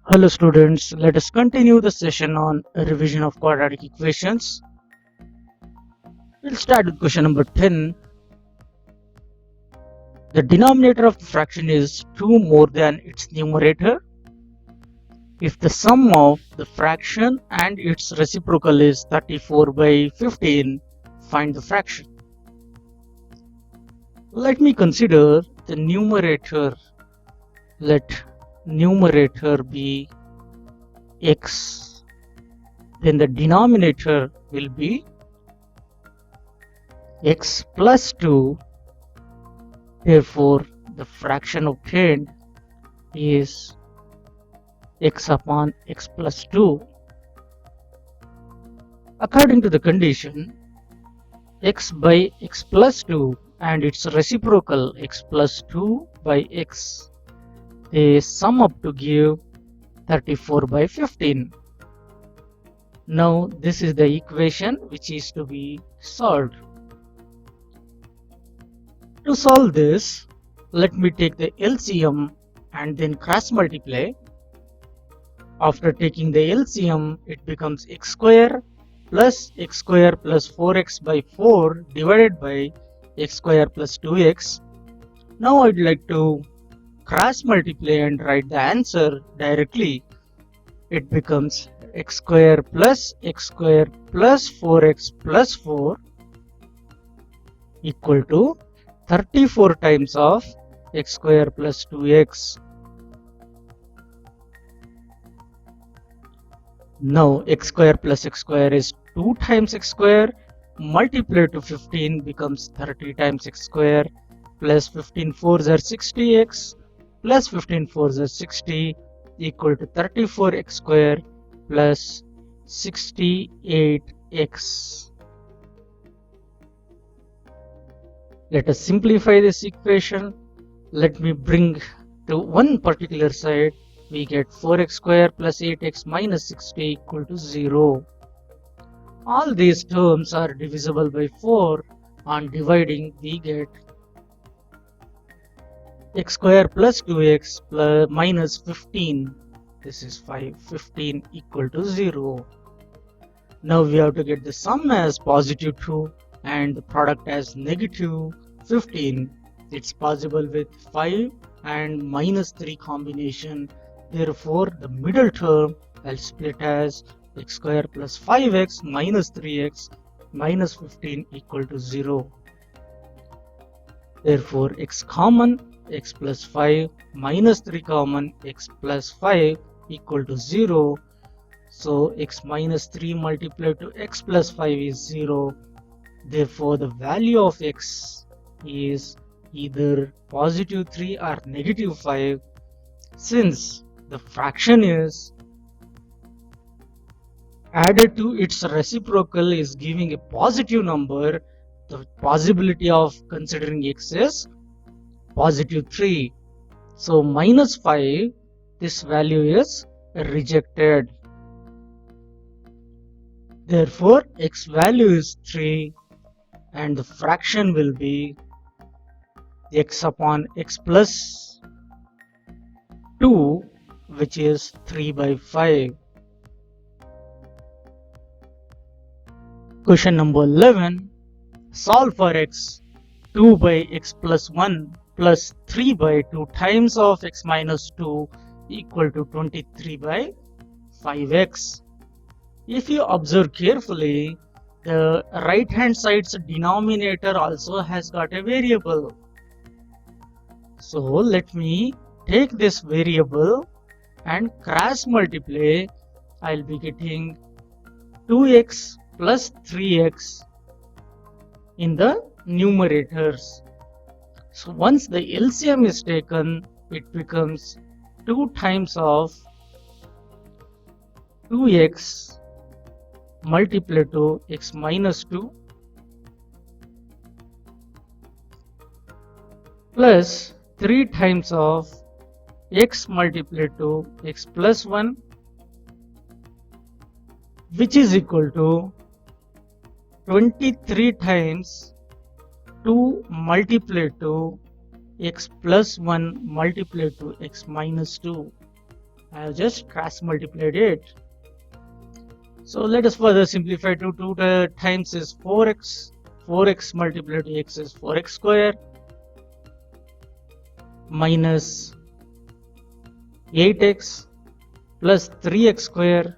Hello students, let us continue the session on revision of quadratic equations. We'll start with question number 10. The denominator of the fraction is 2 more than its numerator. If the sum of the fraction and its reciprocal is 34 by 15, find the fraction. Let me consider the numerator. Let numerator be x. Then the denominator will be x plus 2. Therefore, the fraction obtained is x upon x plus 2. According to the condition, x by x plus 2 and its reciprocal x plus 2 by x, they sum up to give 34 by 15. Now this is the equation which is to be solved. To solve this, let me take the LCM and then cross multiply. After taking the LCM, it becomes x square plus 4x by 4 divided by x square plus 2x. Now I'd like to cross multiply and write the answer directly. It becomes x square plus 4x plus 4 equal to 34 times of x square plus 2x. Now x square plus x square is 2 times x square multiplied to 15 becomes 30 times x square plus 15 4s are 60x plus 15 4s are 60 equal to 34x square plus 68x. Let us simplify this equation. Let me bring to one particular side. We get 4x square plus 8x minus 60 equal to 0. All these terms are divisible by 4. On dividing, we get x square plus 2x plus minus 15. This is 5. 15 equal to 0. Now we have to get the sum as positive 2 and the product as negative 15. It's possible with 5 and minus 3 combination. Therefore, the middle term I'll split as x square plus 5x minus 3x minus 15 equal to 0. Therefore, x common, x plus 5 minus 3 common, x plus 5 equal to 0. So, x minus 3 multiplied to x plus 5 is 0. Therefore, the value of x is either positive 3 or negative 5. Since the fraction is added to its reciprocal is giving a positive number, the possibility of considering x is positive 3. So minus 5, this value is rejected. Therefore, x value is 3 and the fraction will be x upon x plus 2, which is 3 by 5. Question number 11. Solve for x 2 by x plus 1 plus 3 by 2 times of x minus 2 equal to 23 by 5x. If you observe carefully, the right hand side's denominator also has got a variable. So let me take this variable and cross multiply. I'll be getting 2x plus 3x in the numerators. So once the LCM is taken, it becomes 2 times of 2x multiplied to x minus 2 plus 3 times of x multiplied to x plus 1, which is equal to 23 times 2 multiplied to x plus 1 multiplied to x minus 2. I have just cross multiplied it. So let us further simplify. 2 times is 4x. 4x multiplied to x is 4x square minus 8x plus 3x square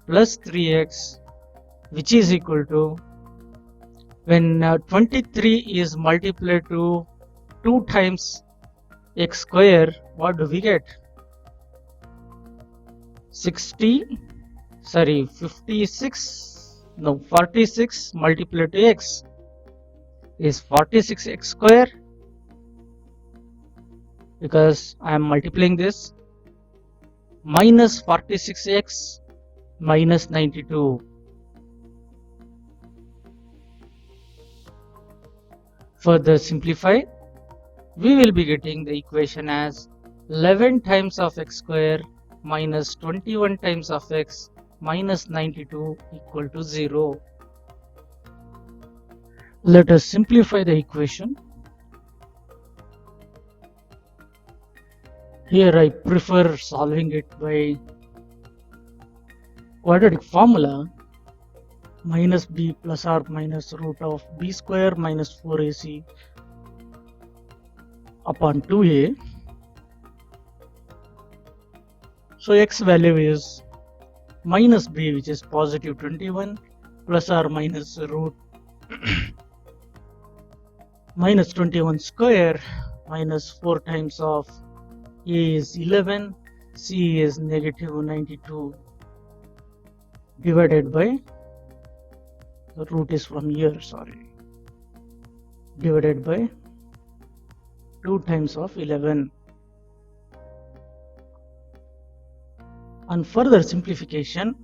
plus 3x, which is equal to, when 23 is multiplied to 2 times x square, what do we get? 46 multiplied to x is 46x square, because I am multiplying this, minus 46x minus 92. Further simplify, we will be getting the equation as 11 times of x square minus 21 times of x minus 92 equal to 0. Let us simplify the equation. Here I prefer solving it by quadratic formula. Minus b plus or minus root of b square minus 4ac upon 2a. So x value is minus b, which is positive 21, plus or minus root minus 21 square minus 4 times of a is 11, c is negative 92, divided by, the root is from here, sorry, divided by 2 times of 11. On further simplification,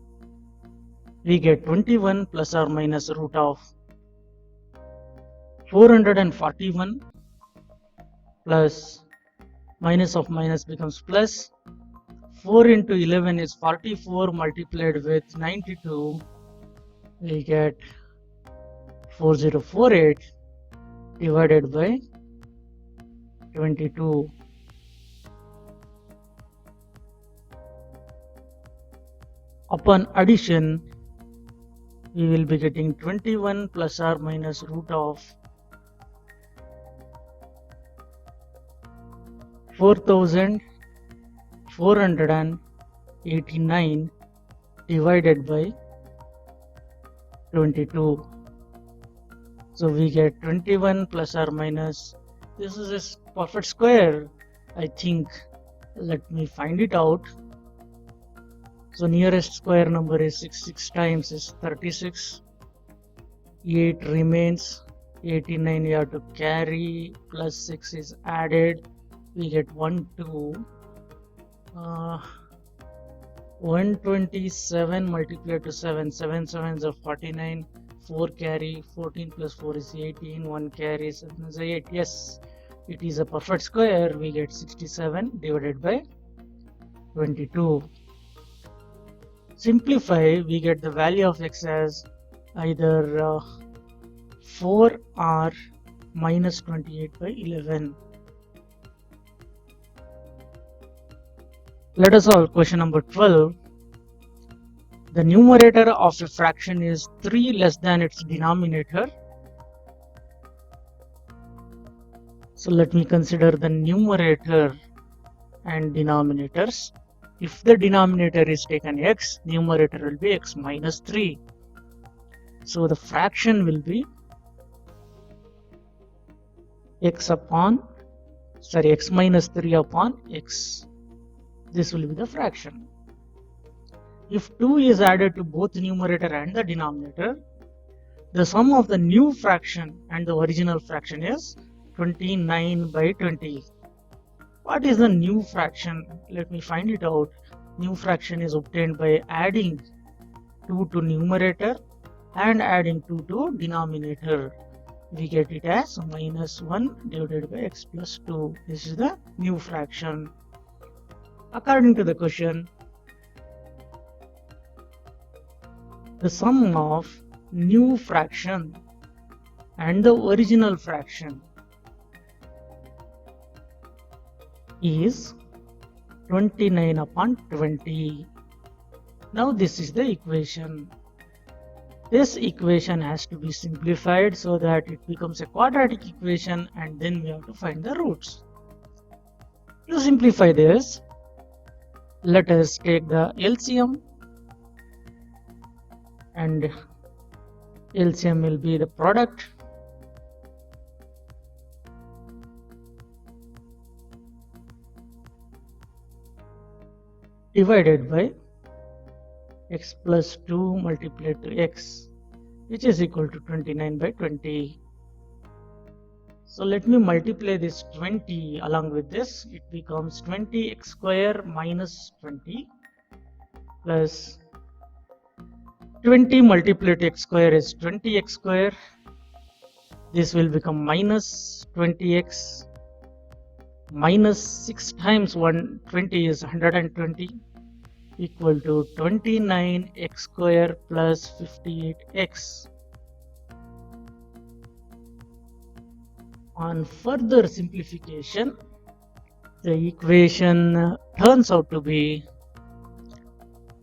we get 21 plus or minus root of 441 plus minus of minus becomes plus. 4 into 11 is 44 multiplied with 92. We get 4048 divided by 22. Upon addition, we will be getting 21 plus or minus root of 4489 divided by 22. So we get 21 plus or minus, this is a perfect square, I think. Let me find it out. So nearest square number is 6 times is 36. 8 remains. 89 you have to carry, plus 6 is added. We get 127 multiplied to 7. 7 sevens are 49. 4 carry. 14 plus 4 is 18. 1 carry. 7 is 8. Yes, it is a perfect square. We get 67 divided by 22. Simplify, we get the value of x as either 4 or minus 28 by 11. Let us solve question number 12. The numerator of a fraction is 3 less than its denominator. So let me consider the numerator and denominators. If the denominator is taken x, numerator will be x minus 3. So the fraction will be x minus 3 upon x. This will be the fraction. If 2 is added to both numerator and the denominator, the sum of the new fraction and the original fraction is 29 by 20. What is the new fraction? Let me find it out. New fraction is obtained by adding 2 to numerator and adding 2 to denominator. We get it as minus 1 divided by x plus 2. This is the new fraction. According to the question, the sum of new fraction and the original fraction is 29 upon 20. Now this is the equation. This equation has to be simplified so that it becomes a quadratic equation, and then we have to find the roots. To simplify this, let us take the LCM, and LCM will be the product divided by x plus 2 multiplied to x, which is equal to 29 by 20. So let me multiply this 20 along with this. It becomes 20x square minus 20 plus 20 multiplied to x square is 20x square. This will become minus 20x minus 6 times 120 is 120 equal to 29x square plus 58x. On further simplification, the equation turns out to be,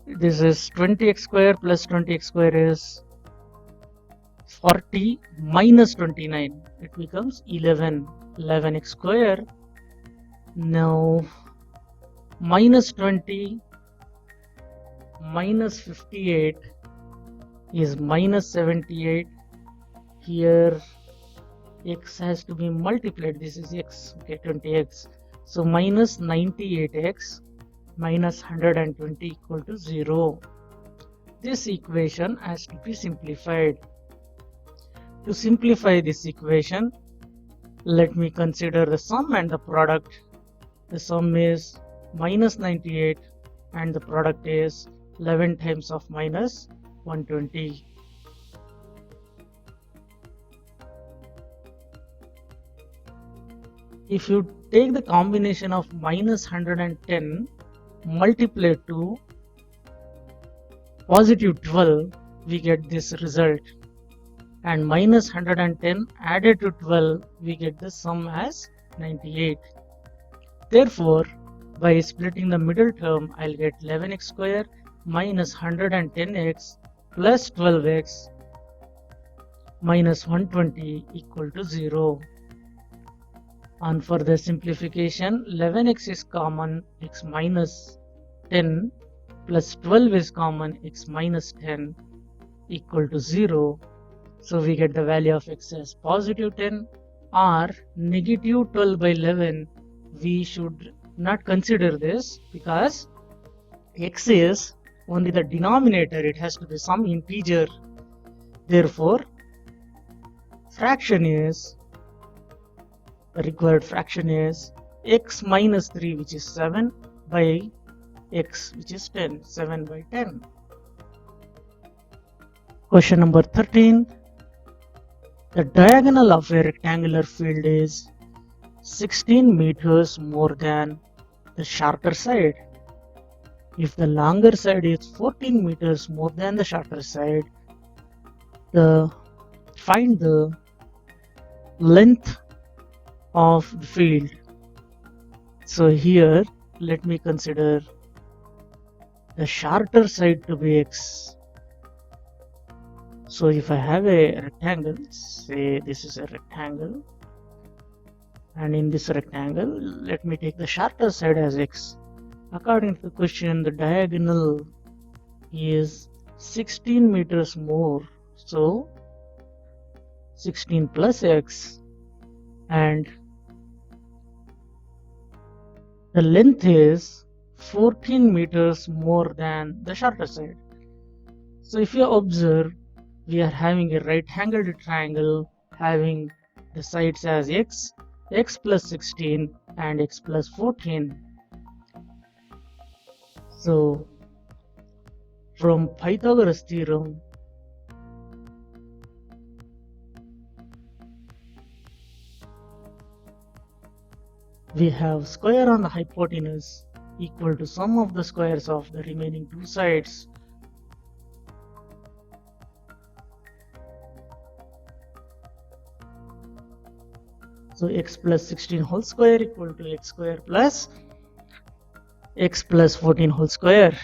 this is 20x square plus 20x square is 40 minus 29. It becomes 11x square. Now minus 20 minus 58 is minus 78. Here x has to be multiplied. This is x, okay, 20x. So minus 98x minus 120 equal to 0. This equation has to be simplified. To simplify this equation, let me consider the sum and the product. The sum is minus 98 and the product is 11 times of minus 120. If you take the combination of minus 110 multiplied to positive 12, we get this result. And minus 110 added to 12, we get the sum as 98. Therefore, by splitting the middle term, I'll get 11x square minus 110x plus 12x minus 120 equal to 0. On further simplification, 11x is common, x minus 10 plus 12 is common, x minus 10 equal to 0. So we get the value of x as positive 10 or negative 12 by 11. We should not consider this because x is only the denominator. It has to be some integer. Therefore, the required fraction is x minus 3, which is 7, by x, which is 10, 7 by 10. Question number 13. The diagonal of a rectangular field is 16 meters more than the shorter side. If the longer side is 14 meters more than the shorter side, find the length of the field. So here, let me consider the shorter side to be x. So if I have a rectangle, say this is a rectangle, and in this rectangle, let me take the shorter side as x. According to the question, the diagonal is 16 meters more. So 16 plus x, and the length is 14 meters more than the shorter side. So if you observe, we are having a right-angled triangle having the sides as x, x plus 16 and x plus 14. So from Pythagoras theorem, we have square on the hypotenuse equal to sum of the squares of the remaining two sides. So x plus 16 whole square equal to x square plus x plus 14 whole square.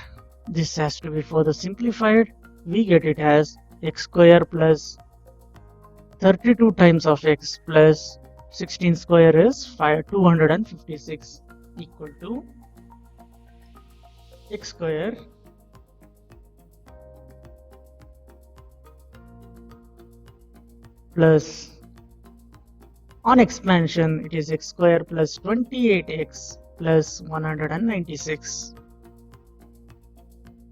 This has to be further simplified. We get it as x square plus 32 times of x plus 16 square is 256 equal to x square plus, on expansion it is x square plus 28x plus 196.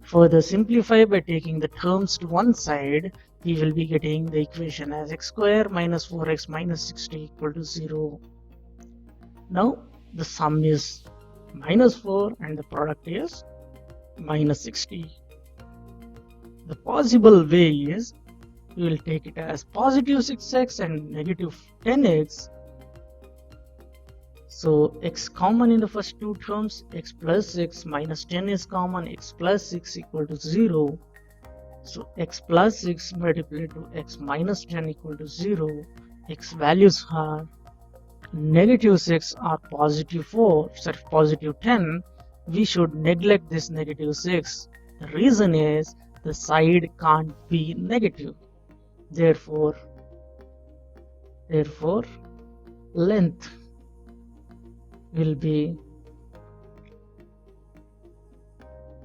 Further simplify by taking the terms to one side, we will be getting the equation as x square minus 4x minus 60 equal to 0. Now the sum is minus 4 and the product is minus 60. The possible way is we will take it as positive 6x and negative 10x. So x common in the first two terms, x plus 6 minus 10 is common, x plus 6 equal to 0. So x plus 6 multiplied to x minus 10 equal to 0. X values are negative 6 or positive 4, sorry, positive 10. We should neglect this negative 6. The reason is the side can't be negative. Therefore, length will be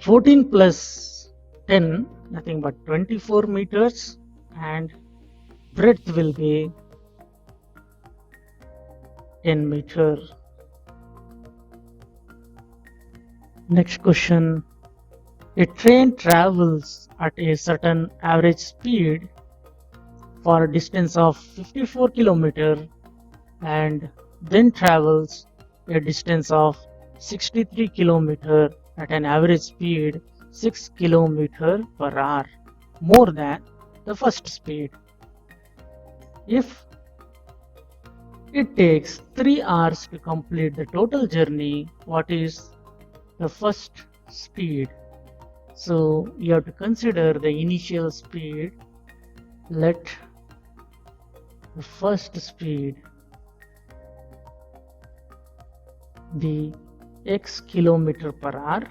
14 plus 10, nothing but 24 meters, and breadth will be 10 meters. Next question. A train travels at a certain average speed for a distance of 54 km and then travels a distance of 63 km at an average speed 6 km per hour, more than the first speed. If it takes 3 hours to complete the total journey, what is the first speed? So you have to consider the initial speed. Let the first speed be x km per hour.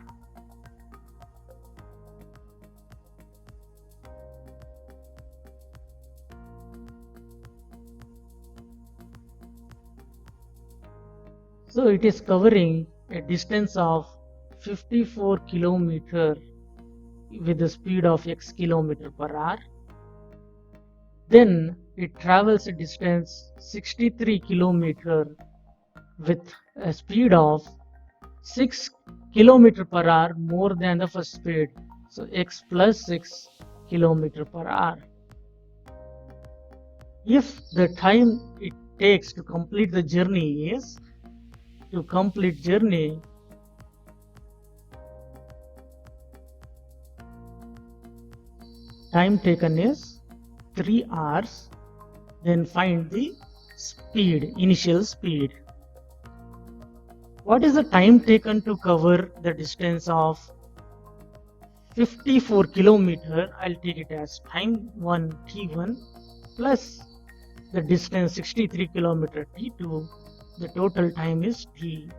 So it is covering a distance of 54 km with the speed of x km per hour. Then it travels a distance 63 km with a speed of 6 km per hour more than the first speed. So x plus 6 km per hour. If the time it takes to complete the journey is, time taken is 3 hours, then find the speed, initial speed. What is the time taken to cover the distance of 54 km? I'll take it as time 1 t1 plus the distance 63 km t2. The total time is t.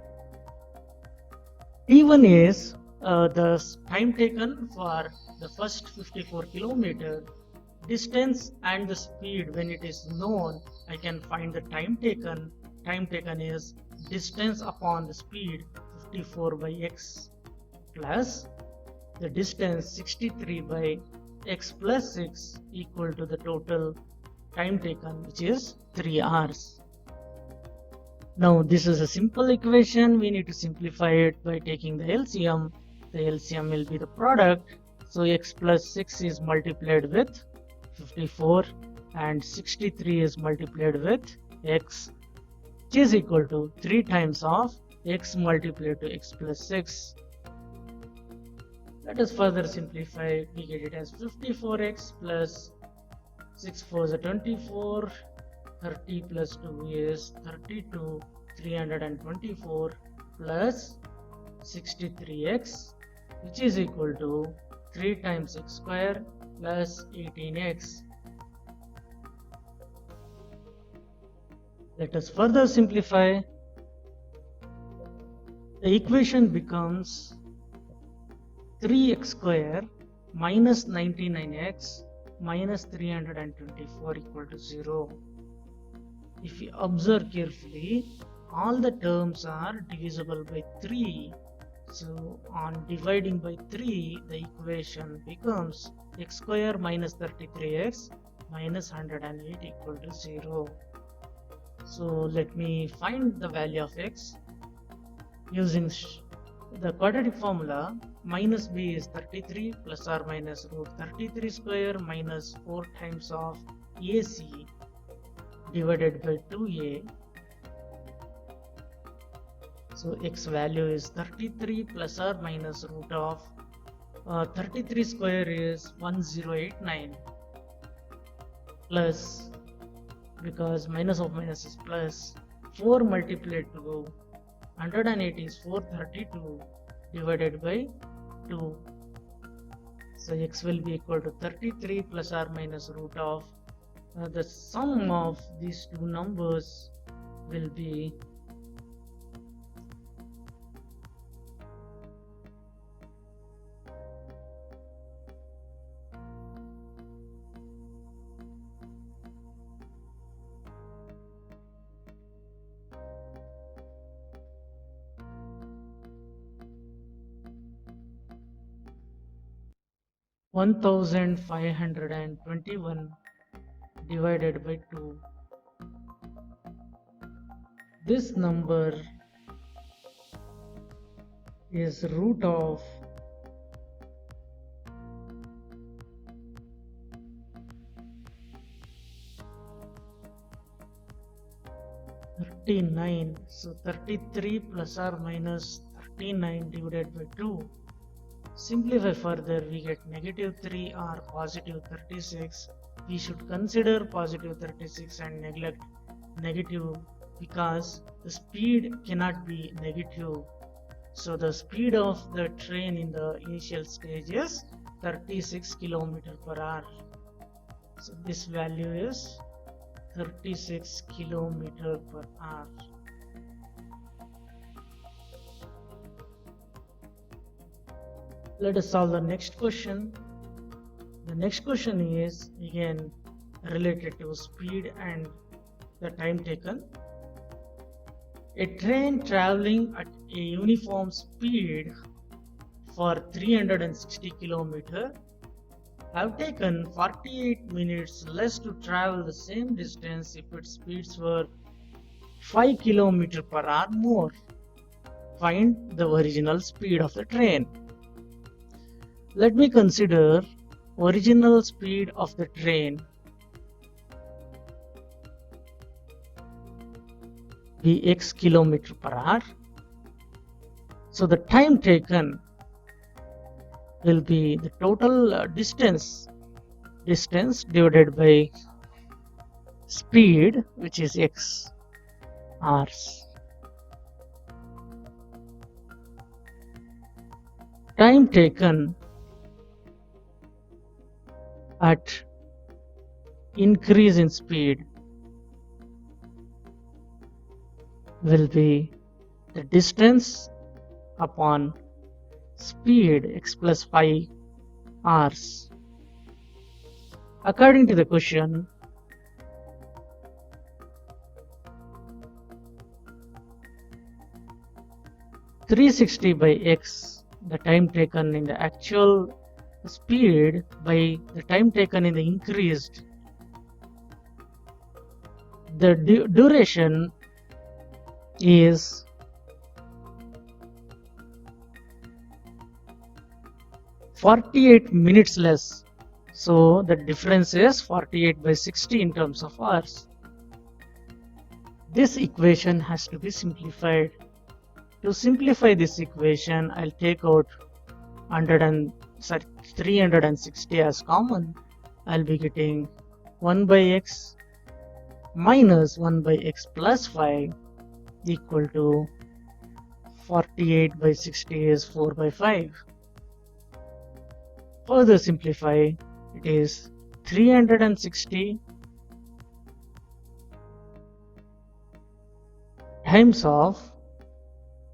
t1 is the time taken for the first 54 km. Distance and the speed, when it is known, I can find the time taken. Time taken is distance upon the speed 54 by x plus the distance 63 by x plus 6 equal to the total time taken, which is 3 hours. Now this is a simple equation. We need to simplify it by taking the LCM. The LCM will be the product. So x plus 6 is multiplied with 54 and 63 is multiplied with x, which is equal to 3 times of x multiplied to x plus 6. Let us further simplify. We get it as 54x plus 6 4 is 24, 30 plus 2 is 32, 324 plus 63x, which is equal to 3 times x square plus 18x. Let us further simplify. the equation becomes 3x square minus 99x minus 324 equal to 0. If you observe carefully, all the terms are divisible by 3. So on dividing by 3, the equation becomes x square minus 33x minus 108 equal to 0. So let me find the value of x using the quadratic formula. Minus b is 33 plus or minus root 33 square minus 4 times of ac divided by 2a. So x value is 33 plus or minus root of 33 square is 1089 plus, because minus of minus is plus, 4 multiplied to 108 is 432 divided by 2. So x will be equal to 33 plus or minus root of the sum of these two numbers will be 1521 divided by 2. This number is root of 39. So 33 plus or minus 39 divided by 2. Simplify further, we get negative 3 or positive 36. We should consider positive 36 and neglect negative because the speed cannot be negative. So the speed of the train in the initial stage is 36 km per hour. So this value is 36 km per hour. Let us solve the next question. The next question is again related to speed and the time taken. A train traveling at a uniform speed for 360 km have taken 48 minutes less to travel the same distance if its speeds were 5 km per hour more. Find the original speed of the train. Let me consider original speed of the train be x km per hour. So the time taken will be the total distance divided by speed, which is x hours. Time taken at increase in speed will be the distance upon speed x plus 5 hours. According to the question, (360) by x, the time taken in the actual speed by the time taken in the increased, the duration is 48 minutes less. So the difference is 48 by 60 in terms of hours. This equation has to be simplified. To simplify this equation, I'll take out 360 as common. I'll be getting 1 by x minus 1 by x plus 5 equal to 48 by 60 is 4 by 5. Further simplify, it is 360 times of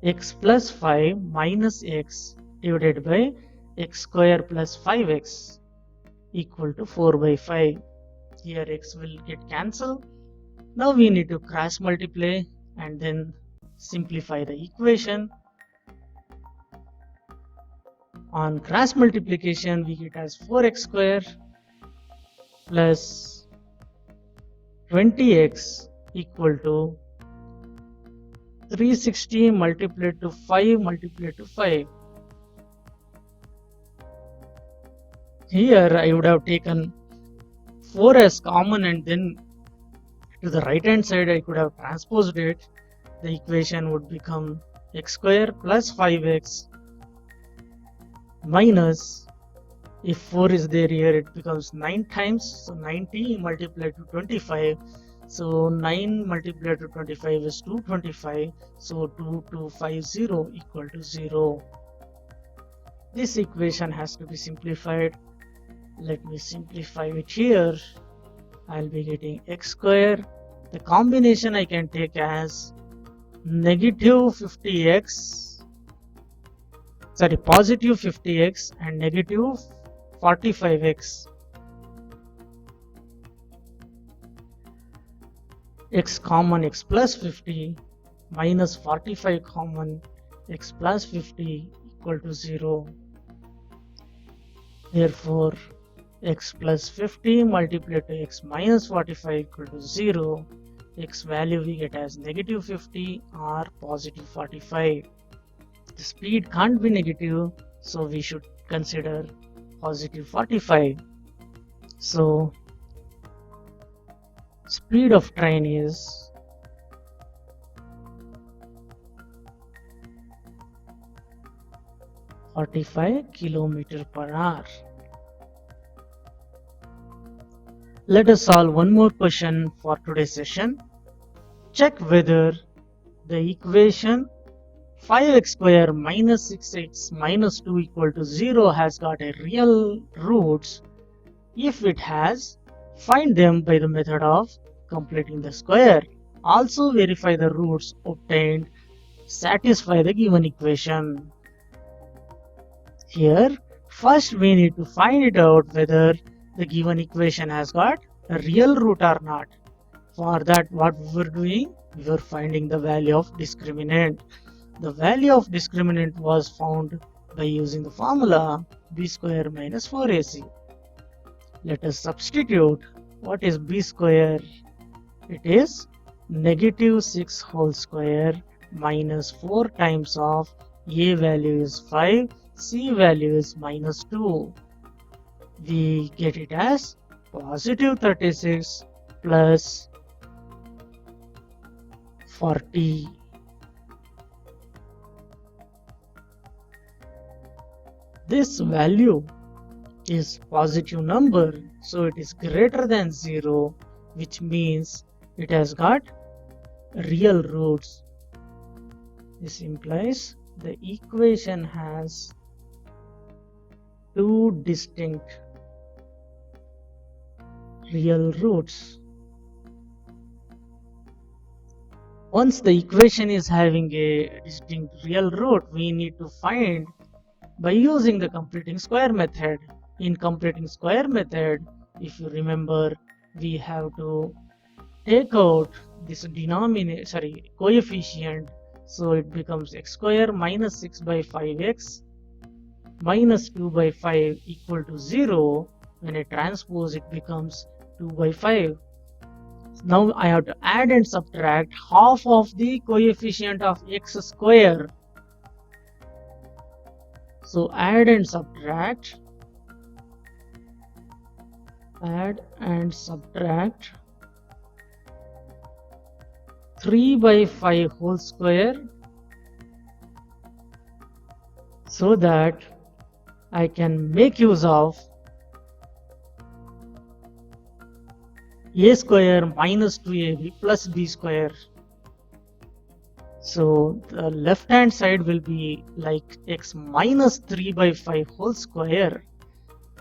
x plus 5 minus x divided by x square plus 5x equal to 4 by 5. Here x will get cancelled. Now we need to cross multiply and then simplify the equation. On cross multiplication we get as 4x square plus 20x equal to 360 multiplied to 5 multiplied to 5. Here I would have taken 4 as common and then to the right hand side I could have transposed it. The equation would become x square plus 5x minus, if 4 is there here it becomes 9 times, so 90 multiplied to 25. So 9 multiplied to 25 is 225. So 2250 equal to 0. This equation has to be simplified. Let me simplify it here. I'll be getting x square. The combination I can take as negative 50x, sorry, positive 50x and negative 45x. X common x plus 50 minus 45 common x plus 50 equal to 0. Therefore, x plus 50 multiplied to x minus 45 equal to 0. X value we get as negative 50 or positive 45. The speed can't be negative, so we should consider positive 45. So speed of train is 45 kilometers per hour. Let us solve one more question for today's session. Check whether the equation 5x square minus 6x minus 2 equal to 0 has got a real roots. If it has, find them by the method of completing the square. Also verify the roots obtained satisfy the given equation. Here, first we need to find it out whether the given equation has got a real root or not. For that, what we were doing? We were finding the value of discriminant. The value of discriminant was found by using the formula b square minus 4ac. Let us substitute. What is b square? It is negative 6 whole square minus 4 times of a value is 5, c value is minus 2. We get it as positive 36 plus 40. This value is positive number, so it is greater than 0, which means it has got real roots. This implies the equation has two distinct real roots. Once the equation is having a distinct real root, we need to find by using the completing square method. In completing square method, if you remember, we have to take out this denominator, coefficient, so it becomes x square minus 6 by 5x minus 2 by 5 equal to 0. When I transpose, it becomes 2 by 5. Now I have to add and subtract half of the coefficient of x square. So add and subtract 3 by 5 whole square, so that I can make use of a square minus 2ab plus b square. So the left hand side will be like x minus 3 by 5 whole square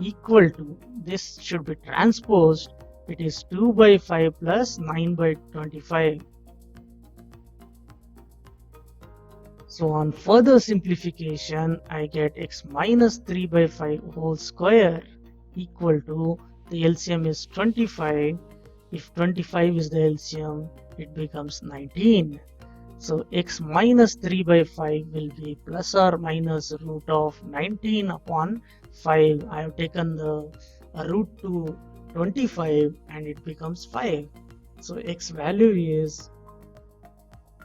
equal to, this should be transposed, it is 2 by 5 plus 9 by 25. So on further simplification, I get x minus 3 by 5 whole square equal to, the LCM is 25. If 25 is the LCM, it becomes 19. So x minus 3 by 5 will be plus or minus root of 19 upon 5. I have taken the root to 25 and it becomes 5. So x value is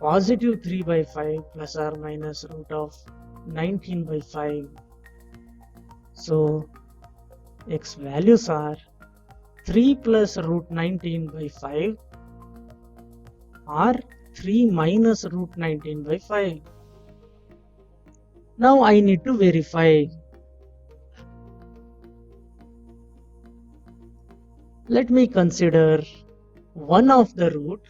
positive 3 by 5 plus or minus root of 19 by 5. So x values are 3 plus root 19 by 5 or 3 minus root 19 by 5. Now I need to verify. Let me consider one of the root.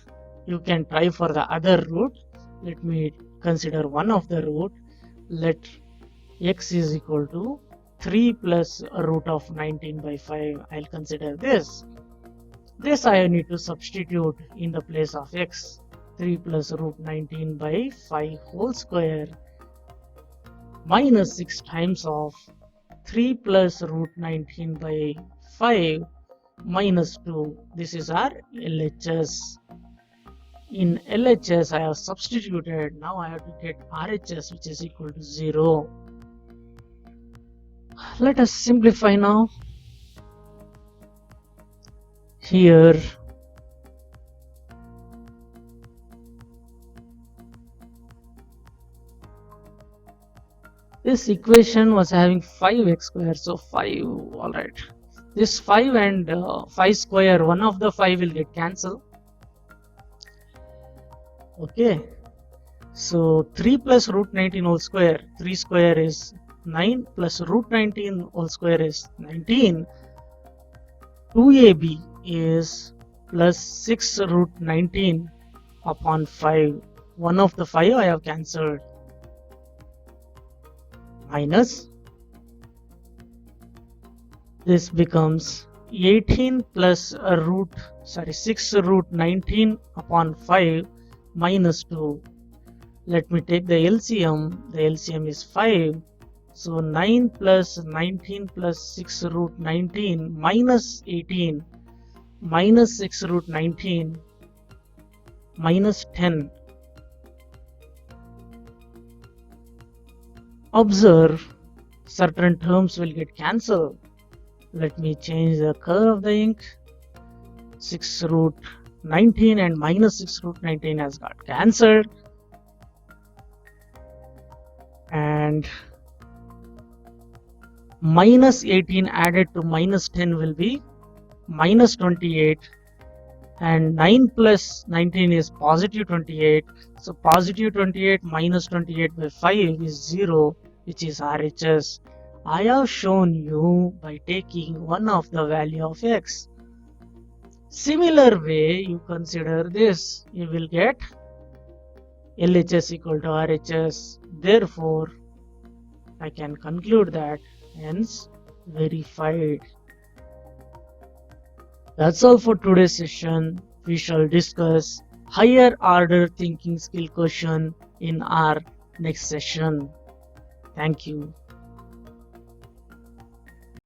You can try for the other root. Let me consider one of the root. Let x is equal to 3 plus root of 19 by 5. I'll consider this. This I need to substitute in the place of x. 3 plus root 19 by 5 whole square minus 6 times of 3 plus root 19 by 5 minus 2. This is our LHS. In LHS I have substituted. Now I have to get RHS, which is equal to 0. Let us simplify now. Here this equation was having 5x square, so 5, alright. This 5 and 5 square, one of the 5 will get cancelled. Okay, so 3 plus root 19 whole square, 3 square is 9 plus root 19 whole square is 19. 2ab is plus 6 root 19 upon 5. One of the 5 I have cancelled. Minus, this becomes 18 plus 6 root 19 upon 5 minus 2. Let me take the LCM. The LCM is 5. So 9 plus 19 plus 6 root 19 minus 18 minus 6 root 19 minus 10. Observe, certain terms will get cancelled. Let me change the color of the ink. 6 root 19 and minus 6 root 19 has got cancelled. And minus 18 added to minus 10 will be minus 28. And 9 plus 19 is positive 28. So positive 28 minus 28 by 5 is 0, which is RHS. I have shown you by taking one of the value of x. Similar way, you consider this. You will get LHS equal to RHS. Therefore, I can conclude that hence verified. That's all for today's session. We shall discuss higher order thinking skill question in our next session. Thank you.